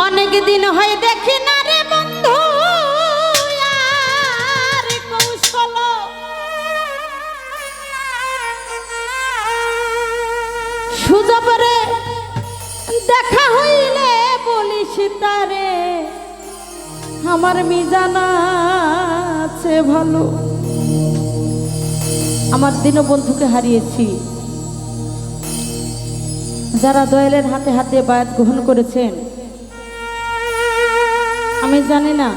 অনেক দিন হয় দেখি না রে বন্ধু আর কৌশল সুজবরে দেখা হইলে বলিস তারে আমার মিজানা আছে ভালো। আমার দীনবন্ধুকে হারিয়েছি। যারা দয়ালের হাতে হাতে বায়াত গ্রহণ করেছেন, আমি জানি না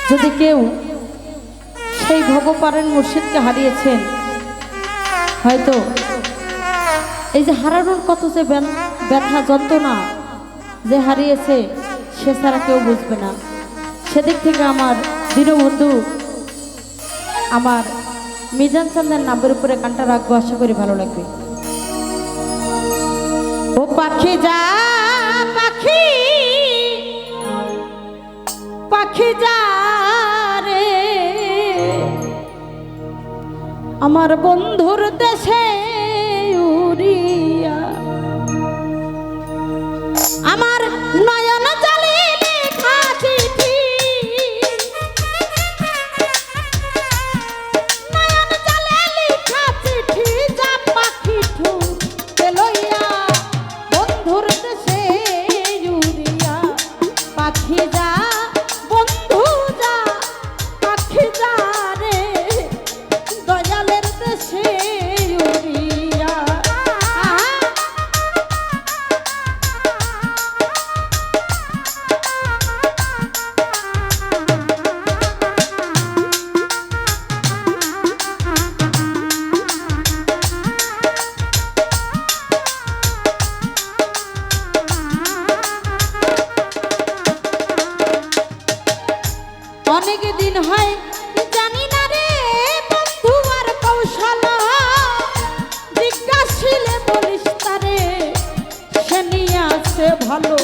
যদি কেউ সেই ভগবানের মুর্শিদকে হারিয়েছেন, হয়তো এই যে হারানোর কত যে ব্যথা যন্ত্রণা যে হারিয়েছে সে ছাড়া কেউ বুঝবে না। সেদিক থেকে আমার দীনবন্ধু আমার মিজান চান্দের নামের উপরে গানটা রাখবো, আশা করি ভালো লাগবে। ও পাখি যা পাখি পাখি যা রে আমার বন্ধুর দেশে উড়িয়া, আমার নয়ন জলে লেখা চিঠি, নয়ন জলে লেখা চিঠি যা পাখি ঠুকে লইয়া বন্ধুর দেশে উড়িয়া। পাখি যা বন্ধু যা পাখি যা রে দয়ালের দেশে উড়িয়া। অনেক দিন হয় জানি না রে বন্ধু আর কৌশল, জিজ্ঞাসিলে বলিস তারে সে নিয়ে আছে ভালো।